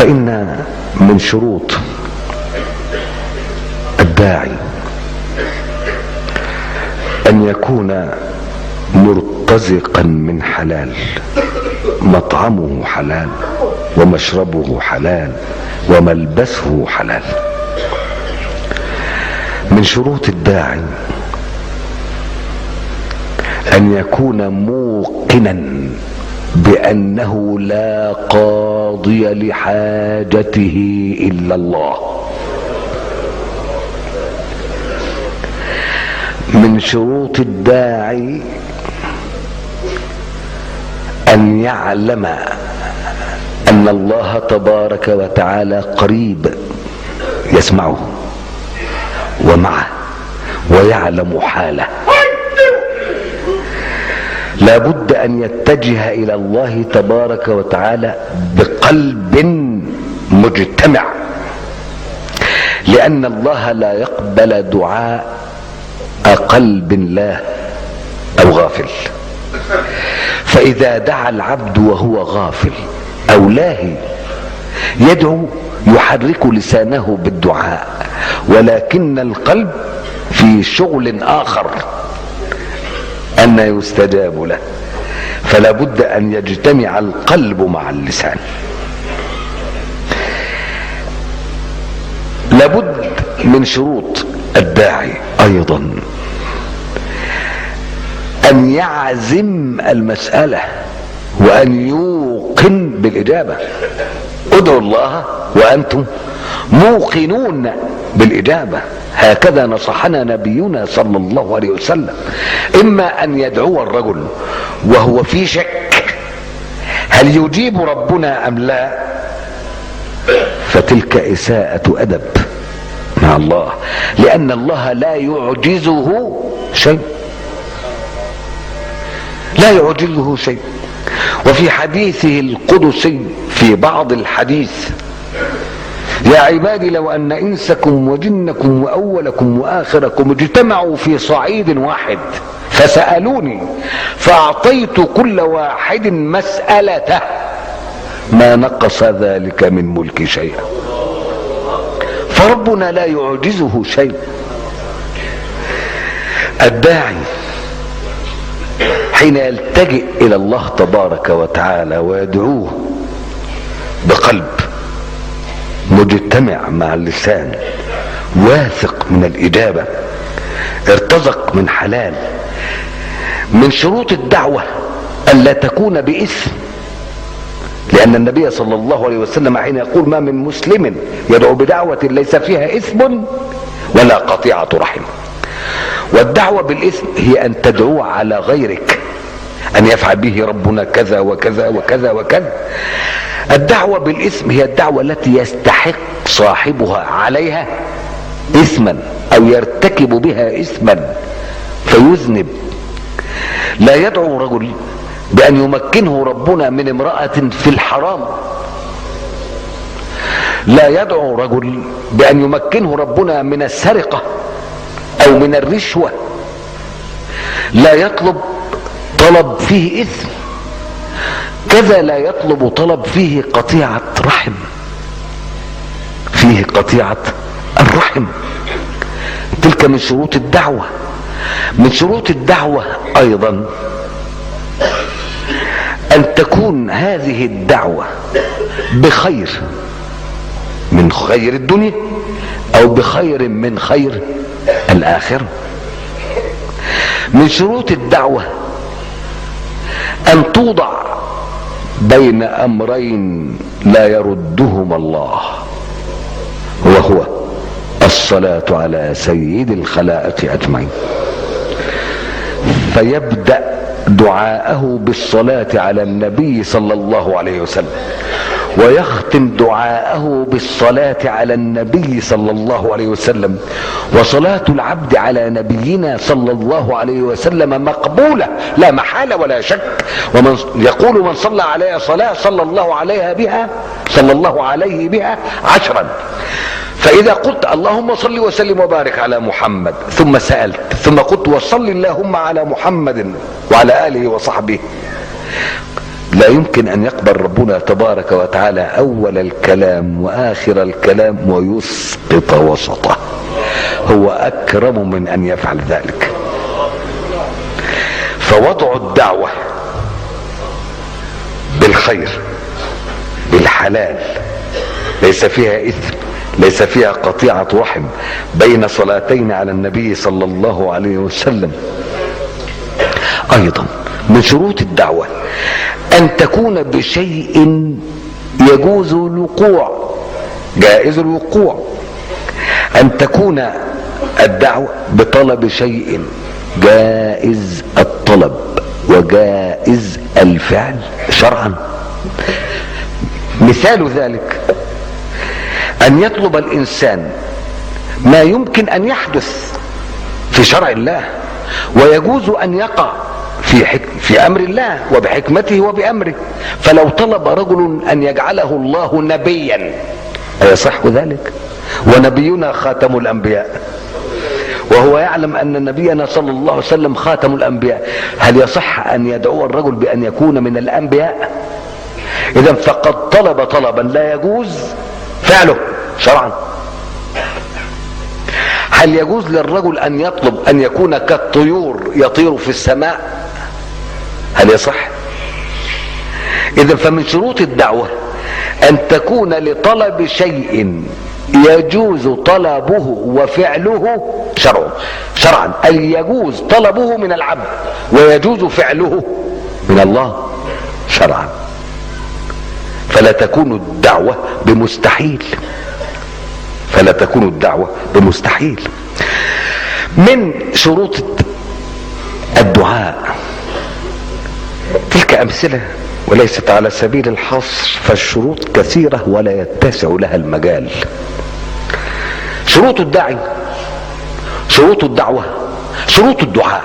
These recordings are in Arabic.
فإن من شروط الداعي أن يكون مرتزقا من حلال، مطعمه حلال ومشربه حلال وملبسه حلال. من شروط الداعي أن يكون موقنا بأنه لا قاضي لحاجته إلا الله. من شروط الداعي أن يعلم أن الله تبارك وتعالى قريب، يسمعه ومعه ويعلم حاله. لا بد أن يتجه إلى الله تبارك وتعالى بقلب مجتمع، لأن الله لا يقبل دعاء قلب لا أو غافل. فإذا دعا العبد وهو غافل أو لاهي يدعو يحرك لسانه بالدعاء، ولكن القلب في شغل آخر أن يستجاب له. فلا بد أن يجتمع القلب مع اللسان. لابد من شروط الداعي أيضا أن يعزم المسألة وأن يوقن بالإجابة. ادعوا الله وأنتم موقنون بالإجابة، هكذا نصحنا نبينا صلى الله عليه وسلم. إما أن يدعو الرجل وهو في شك هل يجيب ربنا أم لا، فتلك إساءة أدب مع الله، لأن الله لا يعجزه شيء، لا يعجزه شيء. وفي حديثه القدسي في بعض الحديث: يا عبادي لو أن إنسكم وجنكم وأولكم وآخركم اجتمعوا في صعيد واحد فسألوني فأعطيت كل واحد مسألته ما نقص ذلك من ملك شيئا. فربنا لا يعجزه شيء. الداعي حين يلتجئ إلى الله تبارك وتعالى ويدعوه بقلب مجتمع مع اللسان، واثق من الإجابة، ارتزق من حلال. من شروط الدعوة ألا تكون بإثم، لأن النبي صلى الله عليه وسلم حين يقول: ما من مسلم يدعو بدعوة ليس فيها إثم ولا قطيعة رحم. والدعوة بالإثم هي أن تدعو على غيرك أن يفعل به ربنا كذا وكذا وكذا وكذا. الدعوة بالإثم هي الدعوة التي يستحق صاحبها عليها إثما أو يرتكب بها إثما فيذنب. لا يدعو رجل بأن يمكنه ربنا من امرأة في الحرام، لا يدعو رجل بأن يمكنه ربنا من السرقة أو من الرشوة، لا يطلب طلب فيه إثم، كذا لا يطلب طلب فيه قطيعة رحم، فيه قطيعة الرحم. تلك من شروط الدعوة. من شروط الدعوة أيضا أن تكون هذه الدعوة بخير، من خير الدنيا أو بخير من خير الآخرة. من شروط الدعوة أن توضع بين أمرين لا يردهما الله، وهو الصلاة على سيد الخلائق أجمعين. فيبدأ دعاءه بالصلاة على النبي صلى الله عليه وسلم، ويختم دعاءه بالصلاة على النبي صلى الله عليه وسلم. وصلاة العبد على نبينا صلى الله عليه وسلم مقبولة لا محالة ولا شك. ومن يقول: من صلى علي صلاة صلى الله عليه بها 10. فإذا قلت: اللهم صل وسلم وبارك على محمد، ثم سألت، ثم قلت: وصل اللهم على محمد وعلى آله وصحبه، لا يمكن ان يقبل ربنا تبارك وتعالى اول الكلام واخر الكلام ويسقط وسطه. هو اكرم من ان يفعل ذلك. فوضع الدعوة بالخير بالحلال ليس فيها اثم، ليس فيها قطيعة رحم، بين صلاتين على النبي صلى الله عليه وسلم. ايضا من شروط الدعوة ان تكون بشيء يجوز الوقوع، جائز الوقوع. ان تكون الدعوة بطلب شيء جائز الطلب وجائز الفعل شرعا. مثال ذلك ان يطلب الانسان ما يمكن ان يحدث في شرع الله ويجوز ان يقع في امر الله وبحكمته وبامره. فلو طلب رجل ان يجعله الله نبيا ايصح ذلك؟ ونبينا خاتم الانبياء، وهو يعلم ان نبينا صلى الله عليه وسلم خاتم الانبياء، هل يصح ان يدعو الرجل بان يكون من الانبياء؟ اذا فقد طلب طلبا لا يجوز فعله شرعا. هل يجوز للرجل ان يطلب ان يكون كالطيور يطير في السماء؟ هل يصح؟ اذا فمن شروط الدعوة ان تكون لطلب شيء يجوز طلبه وفعله شرعا، اي يجوز طلبه من العبد ويجوز فعله من الله شرعا. فلا تكون الدعوة بمستحيل، فلا تكون الدعوة بمستحيل. من شروط الدعاء تلك امثلة وليست على سبيل الحصر، فالشروط كثيرة ولا يتسع لها المجال. شروط الداعي، شروط الدعوة، شروط الدعاء.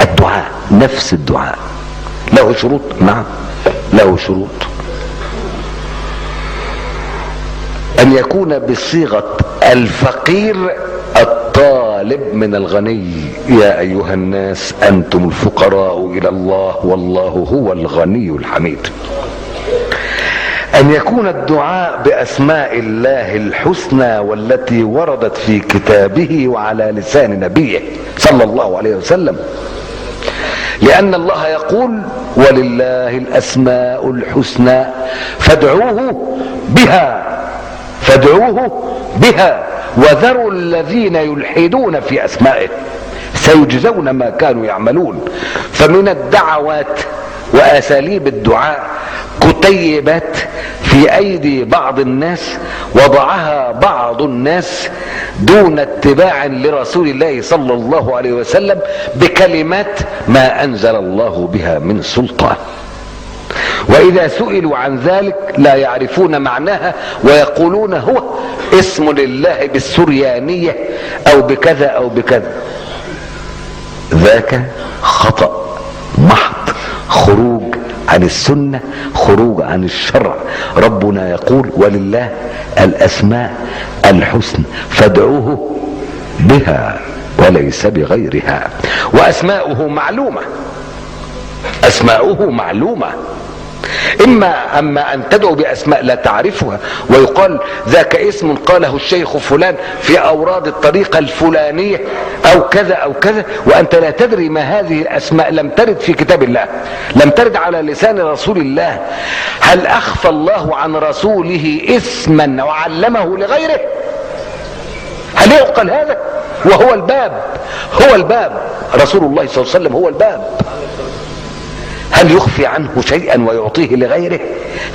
الدعاء نفس الدعاء له شروط، نعم له شروط. ان يكون بصيغة الفقير الطالب من الغني، يا ايها الناس انتم الفقراء الى الله والله هو الغني الحميد. ان يكون الدعاء باسماء الله الحسنى والتي وردت في كتابه وعلى لسان نبيه صلى الله عليه وسلم، لان الله يقول ولله الاسماء الحسنى فادعوه بها وذروا الذين يلحدون في اسمائه سيجزون ما كانوا يعملون. فمن الدعوات واساليب الدعاء كتيبات في ايدي بعض الناس وضعها بعض الناس دون اتباع لرسول الله صلى الله عليه وسلم بكلمات ما انزل الله بها من سلطان، واذا سئلوا عن ذلك لا يعرفون معناها ويقولون هو اسم لله بالسريانية او بكذا او بكذا. ذاك خطأ محض، خروج عن السنة، خروج عن الشرع. ربنا يقول ولله الاسماء الحسنى فادعوه بها وليس بغيرها. واسماؤه معلومة، اسماؤه معلومة. اما ان تدعو باسماء لا تعرفها ويقال ذاك اسم قاله الشيخ فلان في اوراد الطريقة الفلانية او كذا او كذا، وانت لا تدري ما هذه الاسماء، لم ترد في كتاب الله، لم ترد على لسان رسول الله. هل اخفى الله عن رسوله اسما وعلمه لغيره؟ هل يعقل هذا؟ وهو الباب، هو الباب، رسول الله صلى الله عليه وسلم هو الباب. هل يخفي عنه شيئا ويعطيه لغيره؟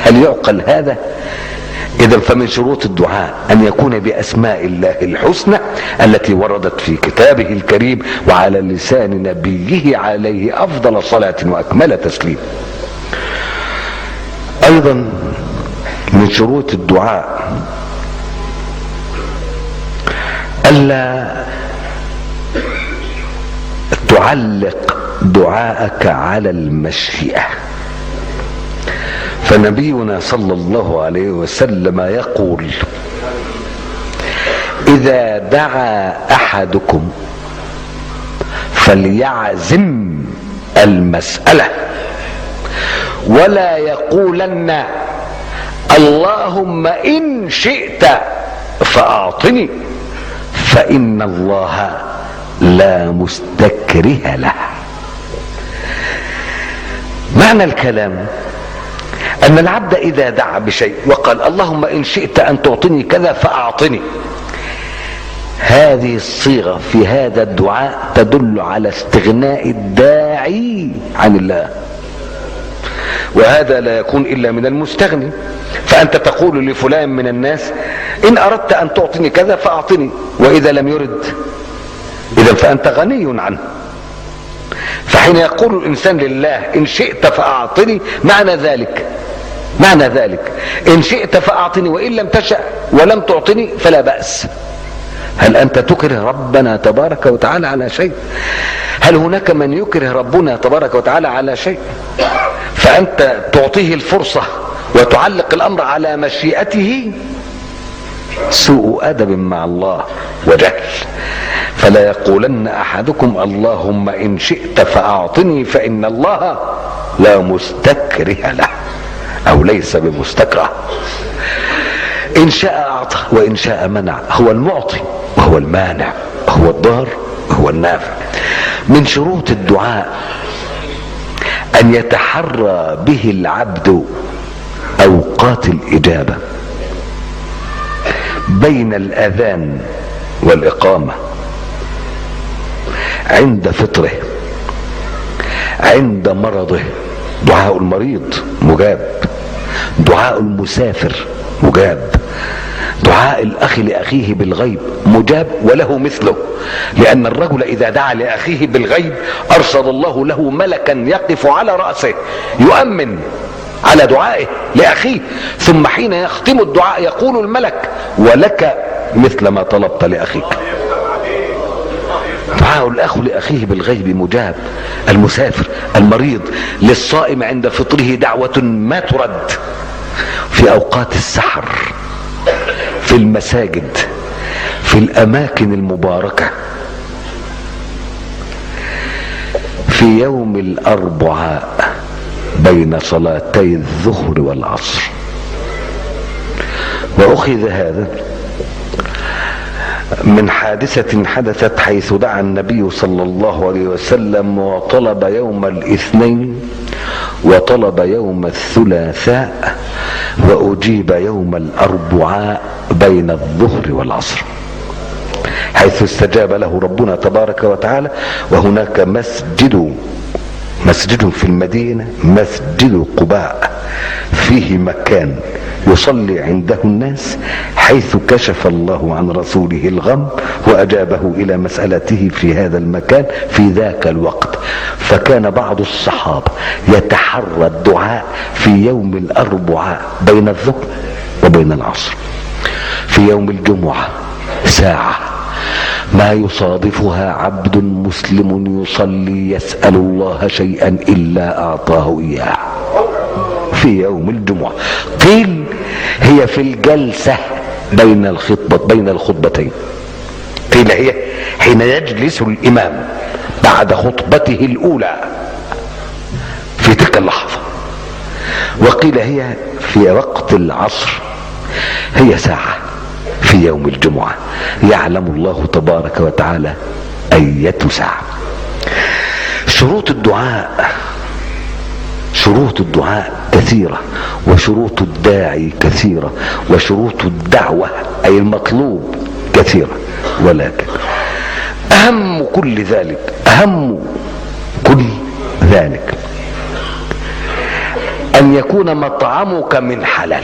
هل يعقل هذا؟ اذا فمن شروط الدعاء ان يكون باسماء الله الحسنى التي وردت في كتابه الكريم وعلى لسان نبيه عليه افضل صلاة واكمل تسليم. ايضا من شروط الدعاء الا تعلق دعاءك على المشيئة. فنبينا صلى الله عليه وسلم يقول اذا دعا احدكم فليعزم المسألة ولا يقولن اللهم إن شئت فأعطني، فإن الله لا مستكره له. معنى الكلام أن العبد إذا دعا بشيء وقال اللهم إن شئت أن تعطني كذا فأعطني، هذه الصيغة في هذا الدعاء تدل على استغناء الداعي عن الله، وهذا لا يكون إلا من المستغني. فأنت تقول لفلان من الناس إن أردت أن تعطني كذا فأعطني، وإذا لم يرد إذا فأنت غني عنه. فحين يقول الإنسان لله إن شئت فأعطني، معنى ذلك إن شئت فأعطني، وإن لم تشأ ولم تعطني فلا بأس. هل أنت تكره ربنا تبارك وتعالى على شيء؟ هل هناك من يكره ربنا تبارك وتعالى على شيء؟ فأنت تعطيه الفرصة وتعلق الأمر على مشيئته، سوء أدب مع الله وجهل. فلا يقولن أحدكم اللهم إن شئت فأعطني، فإن الله لا مستكره له، أو ليس بمستكره. إن شاء أعطى وإن شاء منع، هو المعطي وهو المانع، هو الضار وهو النافع. من شروط الدعاء أن يتحرى به العبد أوقات الإجابة بين الأذان والإقامة، عند فطره، عند مرضه. دعاء المريض مجاب، دعاء المسافر مجاب، دعاء الأخ لأخيه بالغيب مجاب وله مثله، لأن الرجل إذا دعا لأخيه بالغيب أرسل الله له ملكا يقف على رأسه يؤمن على دعائه لأخيه، ثم حين يختم الدعاء يقول الملك ولك مثل ما طلبت لأخيك. دعاء الأخ لأخيه بالغيب مجاب. المسافر، المريض، للصائم عند فطره دعوة ما ترد. في أوقات السحر، في المساجد، في الأماكن المباركة، في يوم الأربعاء بين صلاتي الظهر والعصر. وأخذ هذا من حادثة حدثت حيث دعا النبي صلى الله عليه وسلم وطلب يوم الاثنين وطلب يوم الثلاثاء وأجيب يوم الأربعاء بين الظهر والعصر، حيث استجاب له ربنا تبارك وتعالى. وهناك مسجد في المدينة، مسجد قباء، فيه مكان يصلي عنده الناس، حيث كشف الله عن رسوله الغم وأجابه إلى مسألته في هذا المكان في ذاك الوقت. فكان بعض الصحابة يتحرى الدعاء في يوم الأربعاء بين الظهر وبين العصر. في يوم الجمعة ساعة ما يصادفها عبد مسلم يصلي يسأل الله شيئا إلا أعطاه إياه. في يوم الجمعة قيل هي في الجلسة بين الخطبتين، قيل هي حين يجلس الإمام بعد خطبته الأولى في تلك اللحظة، وقيل هي في وقت العصر. هي ساعة في يوم الجمعة يعلم الله تبارك وتعالى أية ساعة. شروط الدعاء كثيرة، وشروط الداعي كثيرة، وشروط الدعوة أي المطلوب كثيرة، ولكن أهم كل ذلك أن يكون مطعمك من حلال،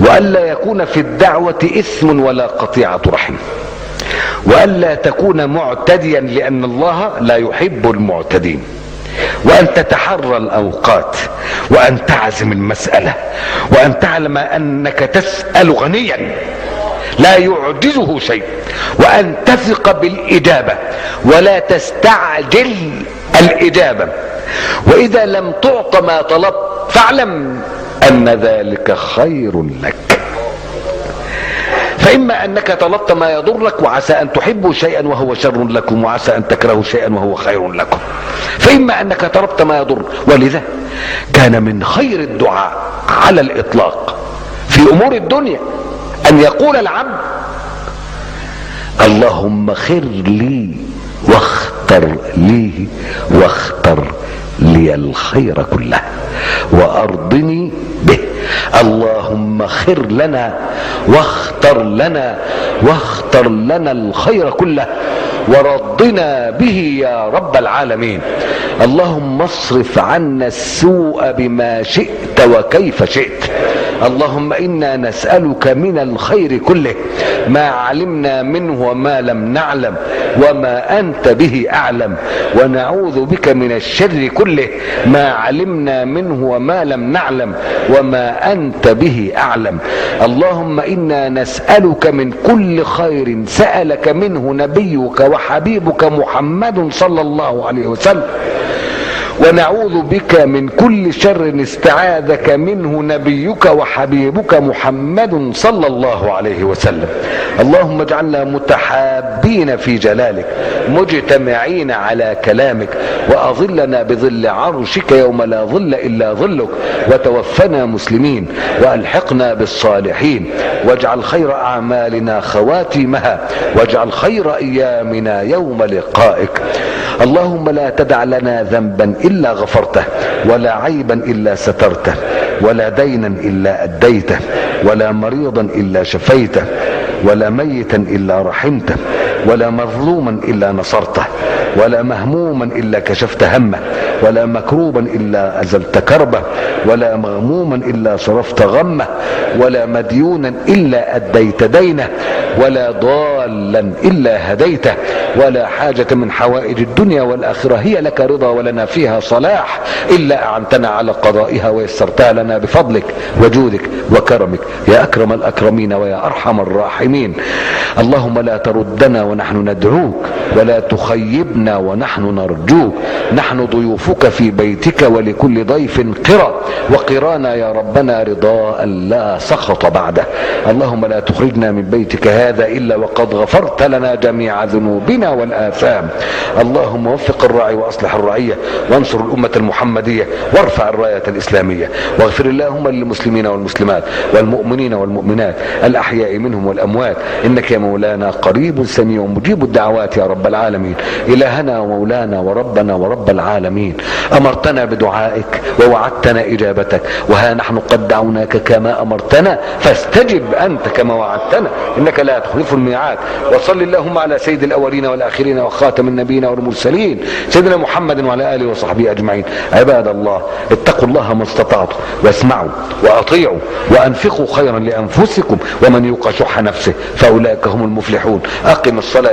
وألا يكون في الدعوة إثم ولا قطيعة رحم، وألا تكون معتديا لأن الله لا يحب المعتدين، وأن تتحرى الأوقات، وأن تعزم المسألة، وأن تعلم أنك تسأل غنيا لا يعجزه شيء، وأن تثق بالإجابة ولا تستعجل الإجابة. وإذا لم تعط ما طلبت فاعلم أن ذلك خير لك، فإما أنك طلبت ما يضرك وعسى أن تحبوا شيئا وهو شر لكم، وعسى أن تكرهوا شيئا وهو خير لكم. فإما أنك طلبت ما يضر. ولذا كان من خير الدعاء على الإطلاق في أمور الدنيا أن يقول العبد: اللهم خر لي واختر لي الخير كله وأرضني به. اللهم خر لنا واختر لنا الخير كله ورضنا به يا رب العالمين. اللهم اصرف عنا السوء بما شئت وكيف شئت. اللهم إنا نسألك من الخير كله ما علمنا منه وما لم نعلم وما أنت به أعلم، ونعوذ بك من الشر كله ما علمنا منه وما لم نعلم وما أنت به أعلم. اللهم إنا نسألك من كل خير سألك منه نبيك وحبيبك محمد صلى الله عليه وسلم، ونعوذ بك من كل شر استعاذك منه نبيك وحبيبك محمد صلى الله عليه وسلم. اللهم اجعلنا متحابين في جلالك مجتمعين على كلامك، وأظلنا بظل عرشك يوم لا ظل إلا ظلك، وتوفنا مسلمين وألحقنا بالصالحين، واجعل خير أعمالنا خواتيمها، واجعل خير أيامنا يوم لقائك. اللهم لا تدع لنا ذنبا إلا غفرته، ولا عيبا إلا سترته، ولا دينا إلا أديته، ولا مريضا إلا شفيته، ولا ميتا إلا رحمته، ولا مظلوما إلا نصرته، ولا مهموما إلا كشفت همه، ولا مكروبا إلا أزلت كربه، ولا مغموما إلا صرفت غمه، ولا مديونا إلا أديت دينه، ولا ضالا إلا هديته، ولا حاجة من حوائج الدنيا والآخرة هي لك رضا ولنا فيها صلاح إلا أعنتنا على قضائها ويسرتها لنا بفضلك وجودك وكرمك يا أكرم الأكرمين ويا أرحم الراحمين. اللهم لا تردنا ونحن ندعوك، ولا تخيبنا ونحن نرجوك. نحن ضيوفك في بيتك، ولكل ضيف قرى، وقرانا يا ربنا رضاء لا سخط بعده. اللهم لا تخرجنا من بيتك هذا إلا وقد غفرت لنا جميع ذنوبنا والآثام. اللهم وفق الراعي وأصلح الرعية، وانصر الأمة المحمدية، وارفع الراية الإسلامية، واغفر اللهم للمسلمين والمسلمات والمؤمنين والمؤمنات الأحياء منهم والأموات، إنك يا مولانا قريب سميع مجيب الدعوات يا رب العالمين. إلهنا ومولانا وربنا ورب العالمين، أمرتنا بدعائك ووعدتنا إجابتك، وها نحن قد دعوناك كما أمرتنا فاستجب أنت كما وعدتنا، إنك لا تخلف الميعاد. وصل اللهم على سيد الأولين والآخرين وخاتم النبيين والمرسلين سيدنا محمد وعلى آله وصحبه أجمعين. عباد الله، اتقوا الله ما استطعتم، واسمعوا وأطيعوا وأنفقوا خيرا لأنفسكم، ومن يوق شح نفسه فأولئك هم المفلحون. أقم الصلاة.